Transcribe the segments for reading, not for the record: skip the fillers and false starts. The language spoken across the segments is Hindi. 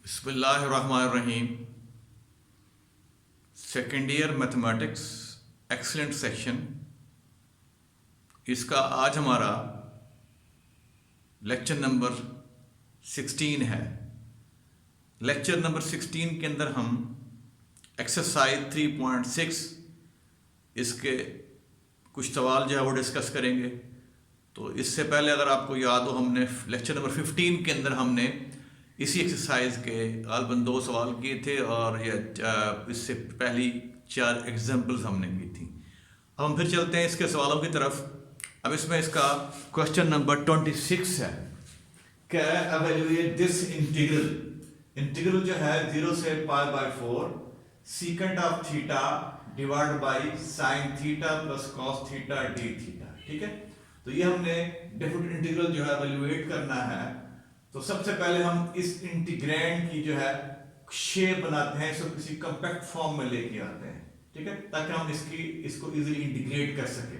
बिस्मिल्लाहिर्रहमानिर्रहीम। Second year mathematics excellent section, इसका आज हमारा लेक्चर नंबर 16 है। लेक्चर नंबर 16 के अंदर हम एक्सरसाइज 3.6 इसके कुछ सवाल जो है वो डिस्कस करेंगे। तो इससे पहले अगर आपको याद हो, हमने लेक्चर नंबर 15 के अंदर हमने इसी एक्सरसाइज के गालबन 2 सवाल किए थे और ये इससे पहली 4 एग्जाम्पल्स हमने की थी। अब हम फिर चलते हैं इसके सवालों की तरफ। अब इसमें इसका क्वेश्चन नंबर 26 है, क्या एवेल्यूएट दिस इंटीग्रल। इंटीग्रल जो है 0 से π/4 secant of theta divide by sine theta plus cos theta d theta. ठीक है, तो ये हमने डिफरेंट इंटीग्रल जो है एवेल्यूएट करना है। तो सबसे पहले हम इस इंटीग्रैंड की जो है शेप बनाते हैं, इसको किसी कॉम्पैक्ट फॉर्म में लेके आते हैं। ठीक है, ताकि हम इसको इजीली इंटीग्रेट कर सके।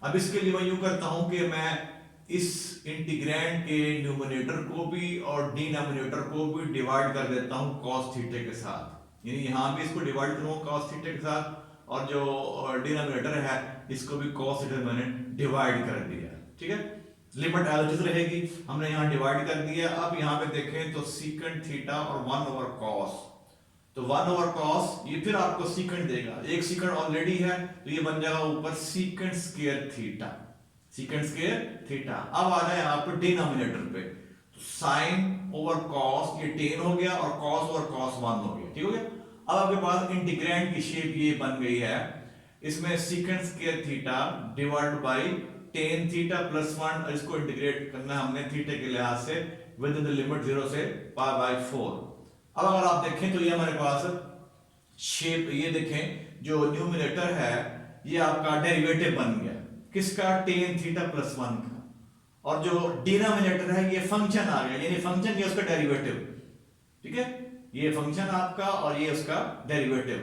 अब इसके लिए मैं यूं करता हूं कि मैं इस इंटीग्रैंड के न्यूमरेटर को भी और डिनोमिनेटर को भी डिवाइड कर देता हूं cos थीटा के साथ। यानी यहां भी इसको डिवाइड करूंगा cos थीटा के साथ, और जो डिनोमिनेटर है इसको भी cos थीटा मैंने डिवाइड कर दिया। ठीक है, लिमिट एलजेब्रा रहेगी, हमने यहाँ डिवाइड कर दिया। अब यहाँ पे देखें तो सीकेंट थीटा और 1/cos, तो 1/cos ये फिर आपको सीकेंट देगा। एक सीकेंट ऑलरेडी है तो ये बन जाएगा ऊपर secant square theta, secant square theta. अब आ जाए यहाँ पे डिनोमिनेटर पे, तो साइन ओवर कॉस ये tan हो गया और cos ओवर cos 1 हो गया। ठीक हो गया। अब आपके पास इंटीग्रैंड की शेप ये बन गई है। इसमें secant square theta divide by tan theta plus 1, और इसको इंटीग्रेट करना है हमने थीटा के लिहाज से विद इन द लिमिट 0 से π/4। अब अगर आप देखें तो ये हमारे पास शेप, ये देखें जो न्यूमरेटर है ये आपका डेरिवेटिव बन गया किसका, tan थीटा प्लस 1 का, और जो डिनोमिनेटर है ये फंक्शन आ गया, यानी फंक्शन ये उसका डेरिवेटिव। ठीक है, ये फंक्शन आपका और ये उसका डेरिवेटिव।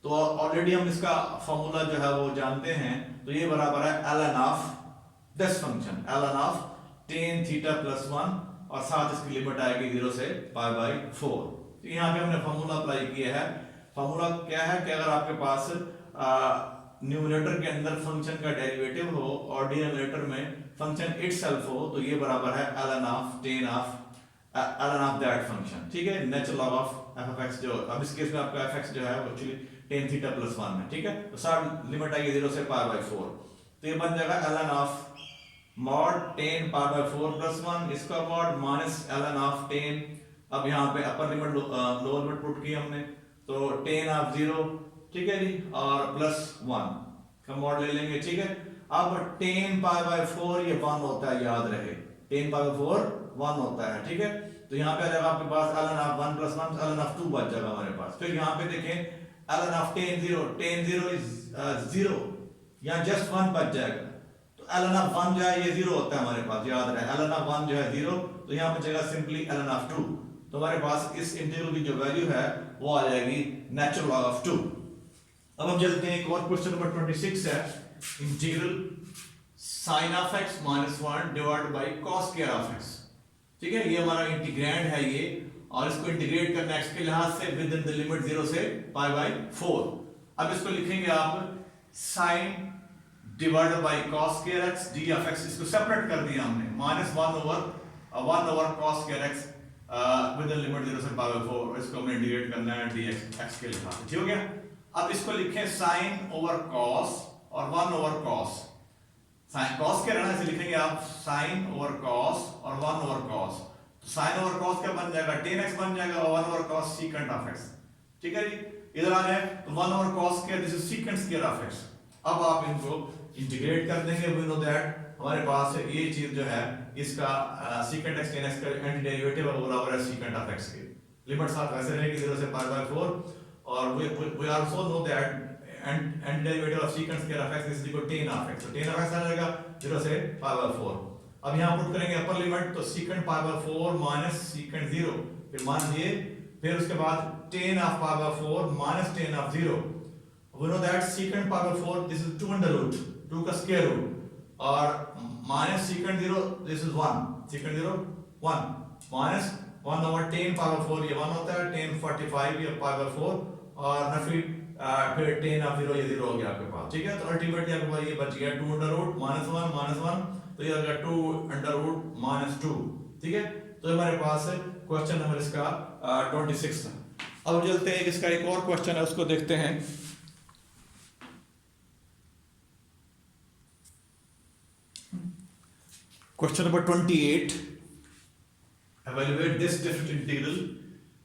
तो ऑलरेडी हम इसका फॉर्मूला जो है वो जानते हैं, तो ये बराबर है ln of this function, ln of tan theta plus 1, और साथ इसकी लिमिट आएगी 0 से π/4। तो यहाँ पे हमने फॉर्मूला अप्लाई किया है। फॉर्मूला क्या है कि अगर आपके पास न्यूमरेटर के अंदर फंक्शन का डेरिवेटिव हो और डिनोमिनेटर में फंक्शन इटसेल्फ हो, तो ये बराबर है ln ऑफ दैट फंक्शन। ठीक है, नेचुरल लॉग ऑफ f(x), जो अब इस केस में आपका f(x) जो है वो एक्चुअली tan थीटा प्लस 1 है। ठीक है, तो साथ लिमिट आएगी 0 से π/4, तो ये बन जाएगा ln of mod tan π/4 plus 1, इसका mod minus ln of tan। अब यहाँ पे upper limit lower limit put की हमने, तो tan ऑफ 0, ठीक है जी, और प्लस 1 का mod ले लेंगे। ठीक है, अब tan π/4 ये 1 होता है, याद रहे tan π/4 1 होता है। ठीक है, तो यहाँ पे आ जाएगा आपके पास ln of 1 plus 1, ln of 2 बच जाएगा हमारे पास। फिर यहाँ पे देखें ln ऑफ tan 0 इज 0, यहाँ जस्ट 1 बच जाएगा। तो ln ऑफ 1 जो है ये 0 होता है हमारे पास, याद रहे ln ऑफ 1 जो है 0, तो यहाँ बचेगा सिंपली ln ऑफ 2। तो हमारे पास इस इंटीग्रल की जो वैल्यू है वो आ जाएगी नेचुरल लॉग ऑफ 2। अब हम चलते हैं एक और क्वेश्चन नंबर 26 है, integral sin of x minus 1 divide by cos square of x। ठीक है, ये हमारा इंटीग्रैंड है ये, और इसको इंटीग्रेट करना है x के लिहाज से विद इन द लिमिट 0 से π/4। अब इसको लिखेंगे आप sin divide by cos square x d of x, इसको सेपरेट कर दिया हमने, minus 1/cos square x with in limit 0 से π/4, इसको हमने इंटीग्रेट करना है dx x के लिहाज से। ठीक हो गया। अब इसको लिखें sin ओवर cos और 1/cos, sin cos के रहना, इसे लिखेंगे आप sin ओवर cos और 1/cos। तो sin ओवर cos क्या बन जाएगा, tan x बन जाएगा, और 1/cos secant ऑफ x। ठीक है जी, इधर आ जाए तो 1/cos square, this is secant square of x। अब आप इनको इंटीग्रेट कर देंगे, वी नो दैट हमारे पास ये चीज जो है इसका secant x tan x का एंटी डेरिवेटिव है वो बराबर है secant ऑफ x के। लिमिट साथ वैसे रहेगी 0 से π/4, और we also know that anti derivative of secant square of x is equal to tan of x। तो tan ऑफ x आ जाएगा 0 से π/4। अब यहाँ पुट करेंगे अपर लिमिट, तो secant π/4 माइनस secant 0, फिर मान लिए, फिर उसके बाद tan of π/4 minus tan of 0। We know that secant π/4 this is 2 2 का स्क्वायर रूट, और minus secant 0 this is 1, secant 0 1 minus 1/10 power 4 ये 1 होता है, 10/45 ये पावर 4 और नफी फिर 10 ऑफ 0 ये 0 हो गया आपके पास, ठीक है। तो अल्टीमेटली आपके पास ये बच गया 2 अंडर रूट -1 तो ये हो गया 2 अंडर रूट -2, ठीक है। तो हमारे पास क्वेश्चन नंबर इसका 26 था। अब चलते हैं इसका एक और क्वेश्चन है उसको देखते हैं। Question number 28, evaluate this different integral.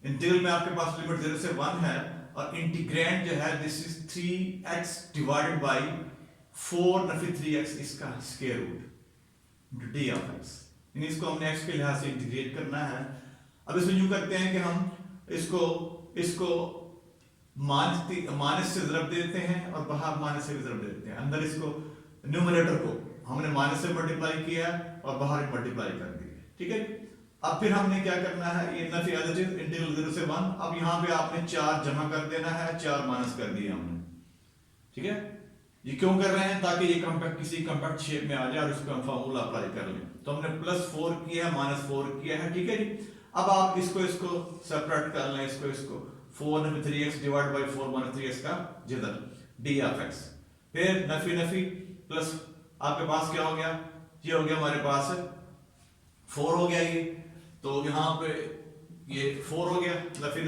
Integral में आपके पास लिमिट 0 से 1 है और इंटीग्रैंड जो है this is 3x divided by 4 नफी 3x इसका square root D of x। यानी इसको हमने x के लिहाज से इंटीग्रेट करना है। अब इसको यूं करते हैं कि हम इसको माइनस से ज़रब देते हैं और बाहर माइनस से भी ज़रब देते हैं। अंदर इसको न्यूमरेटर को हमने माइनस से मल्टीप्लाई किया और बाहर मल्टीप्लाई कर दिया, ठीक है। अब फिर हमने क्या करना है, ये नफी एडिटिव इंटीग्रल 0 से 1। अब यहाँ पे आपने 4 जमा कर देना है, 4 माइनस कर दिया हमने, ठीक है। ये क्यों कर रहे हैं, ताकि ये कॉम्पैक्ट किसी कॉम्पैक्ट शेप में आ जाए और इसका फार्मूला अप्लाई कर लें। तो हमने +4 किया है, -4 किया है, ठीक है जी। अब आप इसको सेपरेट कर लें, इसको 4 नफी 3x divide by 4 minus 3x का जिधर डी ऑफ x। फिर नफी प्लस आपके पास क्या हो गया, ये हो गया हमारे पास 4 हो गया ये। तो यहाँ पे ये 4 हो गया नफी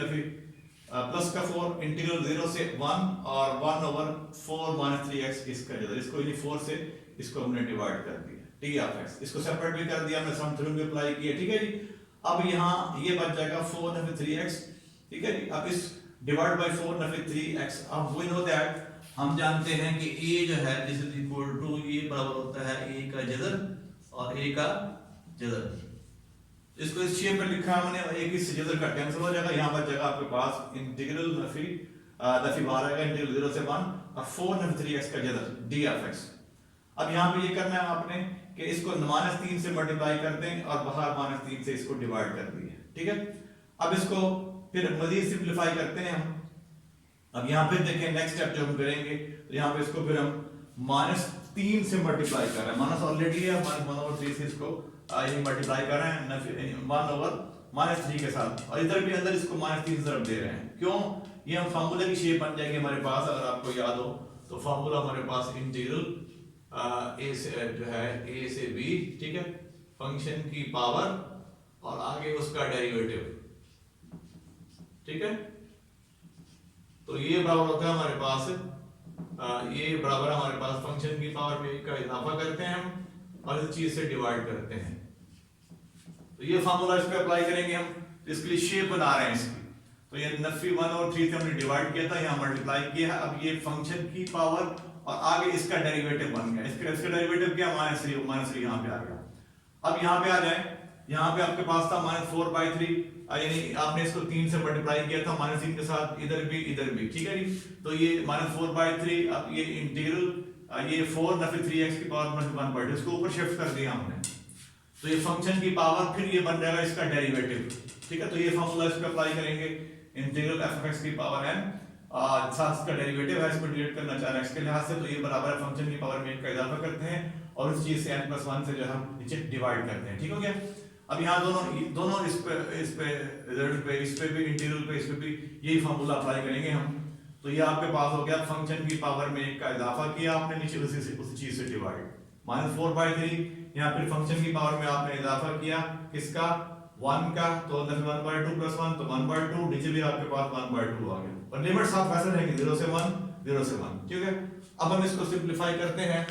प्लस का 4 इंटीग्रल 0 से 1 और 1/4 माइनस 3x इसका जिधर, इसको 4 से इसको हमने डिवाइड कर दिया डी ऑफ x। इसको सेपरेट भी कर दिया हमने, सम थ्योरम भी अप्लाई किया, ठीक है जी। अब यहाँ ये बच जाएगा 4 नफी 3x, ठीक है जी। अब इस डिवाइड बाय 4 नफी 3x। अब वी नो दैट, हम जानते हैं कि a जो है दिस इज इक्वल टू, ये बराबर होता है a का जदर और a का जदर। इसको इस शेप में लिखा हमने, एक इस जदर का कैंसिल हो जाएगा, यहाँ बच जाएगा आपके पास इंटीग्रल नफी बाहर आएगा इंटीग्रल 0 से 1 और 4 नफी 3x का जदर डी ऑफ x। अब यहाँ पे ये करना है आपने कि इसको -3 से मल्टीप्लाई कर दें और बाहर -3 से इसको डिवाइड कर दिए, ठीक है। अब इसको फिर मजीद सिंप्लीफाई करते हैं हम। अब यहाँ पे देखें नेक्स्ट स्टेप जो हम करेंगे, तो यहाँ पे इसको फिर हम -3 से मल्टीप्लाई कर रहे हैं, माइनस ऑलरेडी है, -1/3 से इसको ये मल्टीप्लाई कर रहे हैं 1/-3 के साथ, और इधर भी अंदर इसको -3 ज़रब दे रहे हैं। क्यों, ये हम फार्मूला की शेप बन जाएगी हमारे पास। अगर आपको याद हो तो फार्मूला हमारे पास इंटीग्रल a से जो है a से b, ठीक है, फंक्शन की पावर और आगे उसका डेरिवेटिव, ठीक है। तो ये बराबर होता है हमारे पास ये बराबर हमारे पास फंक्शन की पावर में का इजाफा करते हैं हम और इस चीज से डिवाइड करते हैं। तो ये फार्मूला इस पे अप्लाई करेंगे हम, इसके लिए शेप बना रहे हैं इसकी। तो ये नफी 1 और 3 से हमने डिवाइड किया था, यहाँ मल्टीप्लाई किया है। अब ये फंक्शन की पावर और आगे इसका डेरिवेटिव बन गया। इसका डेरिवेटिव क्या, -3 यहाँ पे आ गया। अब यहाँ पे आ जाए, यहाँ पे आपके पास था -4/3, यानी आपने इसको 3 से मल्टीप्लाई किया था -3 के साथ, इधर भी, ठीक है जी। तो ये -4/3, अब ये इंटीग्रल ये 4 नफी 3x की पावर -1/2 इसको ऊपर शिफ्ट कर दिया हमने। तो ये फंक्शन की पावर फिर ये बन जाएगा इसका डेरिवेटिव, ठीक है। तो ये फॉर्मूला इस पे अप्लाई करेंगे, इंटीग्रल f(x) की पावर n साथ इसका डेरिवेटिव है, इसको डिलीट करना चाह रहे हैं x के लिहाज से, तो ये बराबर है फंक्शन की पावर में 1 का इजाफा करते हैं और उस चीज से n+1 से जो हम नीचे डिवाइड करते हैं, ठीक हो गया। अब यहाँ दोनों इस पे रिजल्ट पे, इस पे भी इंटीग्रल पे, इस पे भी यही फार्मूला अप्लाई करेंगे हम। तो ये आपके पास हो गया फंक्शन की पावर में 1 का इजाफा किया आपने, नीचे उसी चीज से डिवाइड, -4/3। यहाँ फिर फंक्शन की पावर में आपने इजाफा किया किसका, 1 का, तो 1/2 + 1 तो 1/2, नीचे भी आपके पास 1/2 आ गया और लिमिट साथ वैसे रहेंगे 0 से 1, ठीक है। अब हम इसको सिंपलीफाई करते हैं,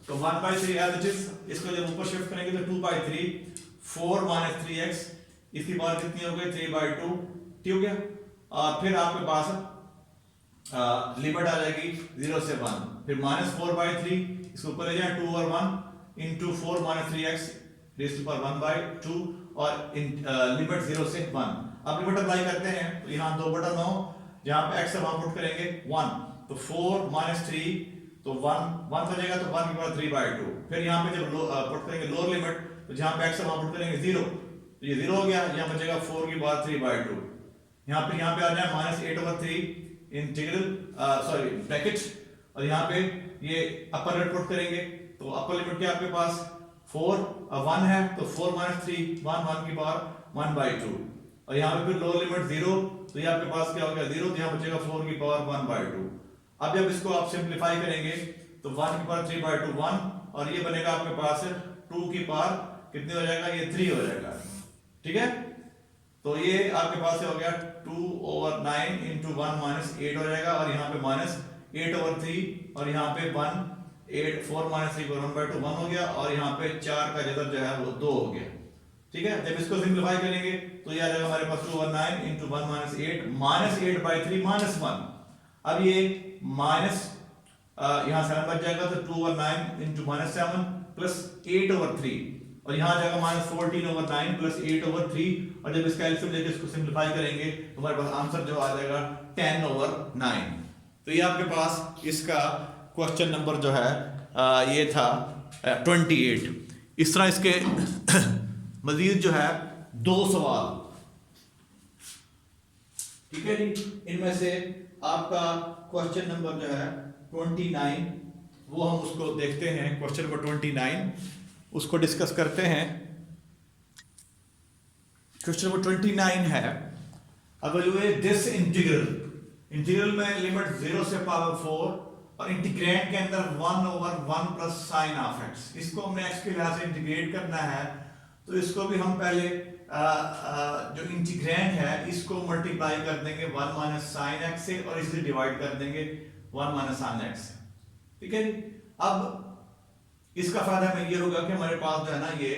तो 1/3 एज इट इज, इसको जब ऊपर शिफ्ट करेंगे तो 2/3, 4 - 3x, इसकी पावर कितनी हो गई 3/2, ठीक हो गया। फिर आपके पास लिमिट आ जाएगी 0 से 1, फिर -4/3, इसको ऊपर ले जाए 2 और 1 into 4 - 3x raised to power 1/2 और लिमिट 0 से 1। अब लिमिट अप्लाई करते हैं, तो यहाँ 2/9, जहाँ पे x हम पुट करेंगे 1, तो 4 - 3, तो 1 बचेगा, तो 1 की पावर 3/2। फिर यहाँ पे जब पुट करेंगे लोअर लिमिट, तो जहाँ पे x हम पुट करेंगे 0, तो ये 0 हो गया, यहाँ बचेगा 4 की पावर 3/2। यहाँ पे आ जाए -8/3 इंटीग्रल ब्रैकेट, और यहाँ पे ये अपर लिमिट पुट करेंगे, तो अपर लिमिट क्या आपके पास 1 है, तो 4 - 3 1 की पावर 1/2, और यहाँ पे फिर लोअर लिमिट 0, तो ये आपके पास क्या हो गया 0, तो यहाँ बचेगा 4 की पावर 1/2। अब जब इसको आप सिंप्लीफाई करेंगे तो 1 की पावर 3/2 1, और ये बनेगा आपके पास 2 की पावर कितनी हो जाएगा, ये 3 हो जाएगा। ठीक है, तो ये आपके पास हो गया 2/9 × 1 - 8 हो जाएगा, और यहाँ पे -8/3, और यहाँ पे 1 8 4 - 3 1/2 1 हो गया, और यहाँ पे 4 का जदर जो है वो 2 हो गया। ठीक है, जब इसको सिंप्लीफाई करेंगे तो ये आ जाएगा हमारे पास 2/9 × 1 - 8 -8/3 -1। अब ये माइनस यहाँ 7 बच जाएगा, तो 2/9 × -7 प्लस 8/3, और यहाँ आ जाएगा -14/9 प्लस 8/3, और जब इसका एलसीएम लेके इसको सिंप्लीफाई करेंगे तो हमारे पास आंसर जो आ जाएगा 10/9। तो ये आपके पास इसका क्वेश्चन नंबर जो है ये था 28। इस तरह इसके मजीद जो है 2 सवाल, ठीक है जी, इनमें से आपका क्वेश्चन नंबर जो है 29, वो हम उसको देखते हैं। क्वेश्चन नंबर 29 उसको डिस्कस करते हैं। क्वेश्चन नंबर 29 है, एवलुएट दिस इंटीग्रल। इंटीग्रल में लिमिट 0 से पावर 4 और इंटीग्रेंड के अंदर 1/1 प्लस साइन ऑफ x। इसको हमने x के लिहाज से इंटीग्रेट करना है, तो इसको भी हम पहले जो इंटीग्रेंड है इसको मल्टीप्लाई कर देंगे 1 - sin x से, और इसे डिवाइड कर देंगे 1 - sin x से। ठीक है, अब इसका फायदा हमें ये होगा कि हमारे पास जो है ना ये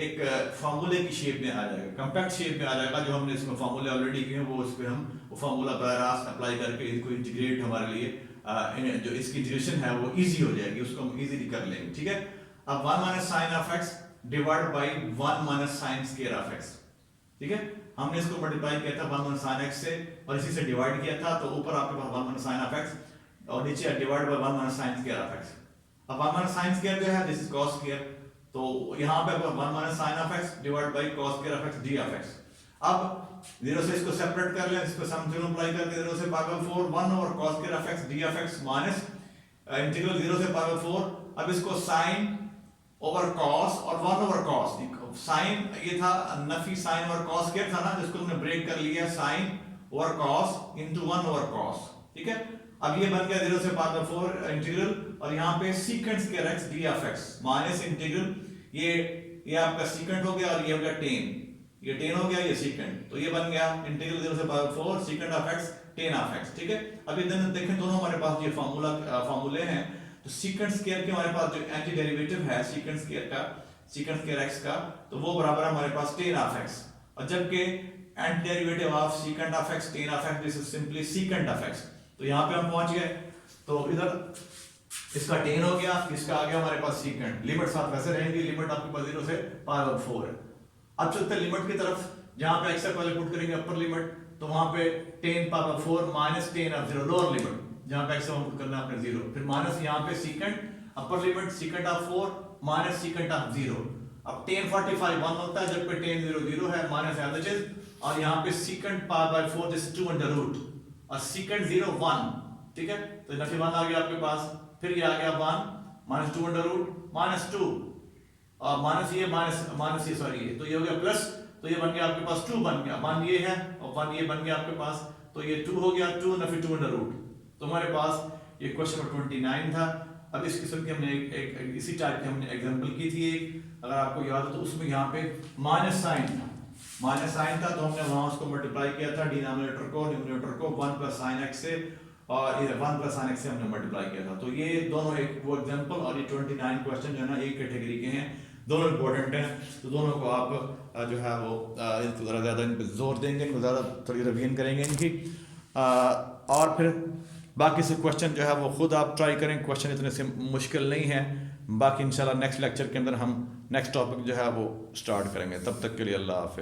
एक फार्मूले की शेप में आ जाएगा, कॉम्पैक्ट शेप में आ जाएगा। जो हमने इसमें फार्मूले ऑलरेडी किए हैं वो इस पे हम वो फार्मूला बराबर अप्लाई करके इसको इंटीग्रेट हमारे लिए जो इसकी इंटीग्रेशन है वो इजी हो जाएगी, उसको हम इजीली कर लेंगे। ठीक है, अब 1 - sin of x divide by 1 - sin square of x। ठीक है, हमने इसको मल्टीप्लाई किया था 1 - sin x से, और इसी से डिवाइड किया था, तो ऊपर आपके पास 1 - sin of x, और नीचे divide by 1 - sin square of x। अब 1 - sin square जो है दिस इज cos square, तो यहाँ पे 1 - sin of x divide by cos square of x d of x। अब 0 से इसको सेपरेट कर लें, इसको सम से मल्टीप्लाई करके 0 से पावर 4 1 और cos square of x d of x minus integral 0 से पावर 4। अब इसको sin ओवर cos और 1/cos, साइन ये था नफी साइन और cos स्क्वायर था ना, जिसको हमने ब्रेक कर लिया sin over cos into 1/cos। ठीक है, अब ये बन गया 0 से पावर 4 इंटीग्रल, और यहाँ पे secant square x d of x minus integral ये आपका secant हो गया, और ये हो गया tan, ये tan हो गया, ये secant, तो ये बन गया इंटीग्रल 0 से power 4 secant of x tan of x। ठीक है, अब इधर देखें दोनों हमारे पास ये फार्मूले हैं, तो secant square के हमारे पास जो एंटी डेरिवेटिव है secant square x का, तो वो बराबर है हमारे पास tan of x, और जबकि anti derivative of secant of x tan of x this is simply secant of x। तो यहाँ पे हम पहुंच गए, तो इधर इसका tan हो गया, इसका आ गया हमारे पास secant, लिमिट साथ वैसे रहेंगी, लिमिट आपके पास 0 से पावर 4 है। अब चलते लिमिट की तरफ, जहां पे x से पहले पुट करेंगे अपर लिमिट, तो वहां पे tan power 4 minus tan of 0 lower limit, जहां पे x से पुट करना है अपने 0, फिर माइनस यहाँ पे secant upper limit secant of 4 minus secant of 0। अब tan 45 1 होता है, जबकि tan 0 0 है, माइनस एवरेजेस, और यहाँ पे secant power 4 this 2 under root, और secant 0 1। ठीक है, तो नफी 1 आ गया आपके पास, फिर ये आ गया 1 माइनस 2 अंडर रूट माइनस 2, और माइनस ये माइनस ये सॉरी ये, तो ये हो गया प्लस, तो ये बन गया आपके पास 2 बन गया, 1 ये है और 1 ये बन गया आपके पास, तो ये 2 हो गया, 2 नफी 2 अंडर रूट। तो हमारे पास ये क्वेश्चन नंबर 29 था। अब इस किस्म की हमने एक इसी टाइप की हमने एग्जांपल की थी एक, अगर आपको याद हो तो उसमें यहाँ पे माइनस साइन था, तो हमने वहां उसको मल्टीप्लाई किया था, डिनोमिनेटर को न्यूमरेटर को 1 + sin x से, और ये 1 + sin x से हमने मल्टीप्लाई किया था। तो ये दोनों एक वो एग्जांपल और ये 29 क्वेश्चन जो है ना एक कैटेगरी के हैं, दोनों इंपॉर्टेंट हैं, तो दोनों को आप जो है वो इनको ज़रा ज़्यादा इन पर जोर देंगे, इनको ज़्यादा थोड़ी रिवीजन करेंगे इनकी, और फिर बाकी से क्वेश्चन जो है वो खुद आप ट्राई करें, क्वेश्चन इतने से मुश्किल नहीं है। बाकी इंशाल्लाह नेक्स्ट लेक्चर के अंदर हम नेक्स्ट टॉपिक जो है वो स्टार्ट करेंगे। तब तक के लिए अल्लाह हाफ़िज़।